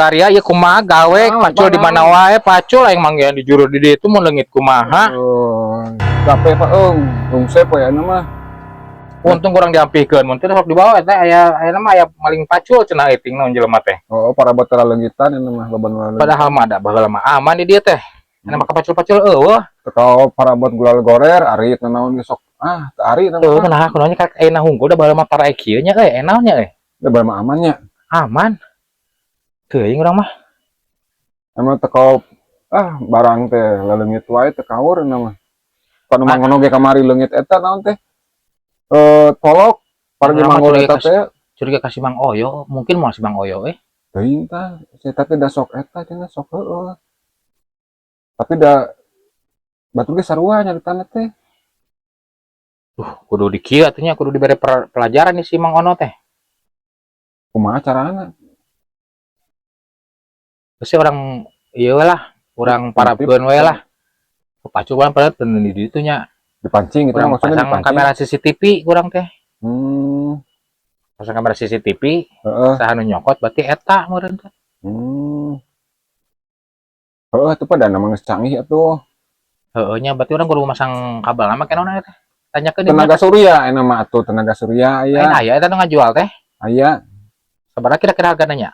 Karya ya kumaha gawe pacul di mana wae pacul yang manggian di juru di dieu mun leungit kumaha. Capek Pak rungsep ya nama. Untung kurang diampikeun mun teh sok dibawa teh aya mah aya maling pacul cenah euting naon jelema teh. Oh, para batara leungitan ini mah loba. Padahal mah ada baheula mah aman di dieu teh. Anu mah pacul-pacul eueuh. Tekau para bot gulal gorer ari naon ge sok teu ari nama. Tuh kenapa kunaonnya ka ayeuna hunggul da baheula mah para kieu nya naonnya Da bae mah amannya. Aman. Teuing urang mah. Emang tekau barang teh leungit wae teu kaur nama. Panu mangono ge kamari leungit eta naon teh? Tolok pargi manggol eta teh curiga kasih Mang Oyo, mungkin mau si Mang Oyo teuing tah eta teh da sok eta cenah sok heueuh. Tapi da batur ge sarua nyaritana teh. Kudu dikieu atunya kudu dibere pelajaran nih si Mang Ono teh. Kumaha carana? Pasti orang ieu lah, urang parabkeun we lah. Pacuan pada teu di ditu nya. Dipancing gitu maksudnya pasang kamera CCTV kurang teh. Pasang kamera CCTV, saha nu nyokot berarti eta meureun teh. Itu pada nama geus canggih atuh. Heeh nya berarti urang kudu masang kabel lama kenona teh. Tanyakeun tenaga surya aya mah atuh tenaga surya aya. Aya eta nu ngajual teh. Aya. Sabaraha kira-kira hargana nya?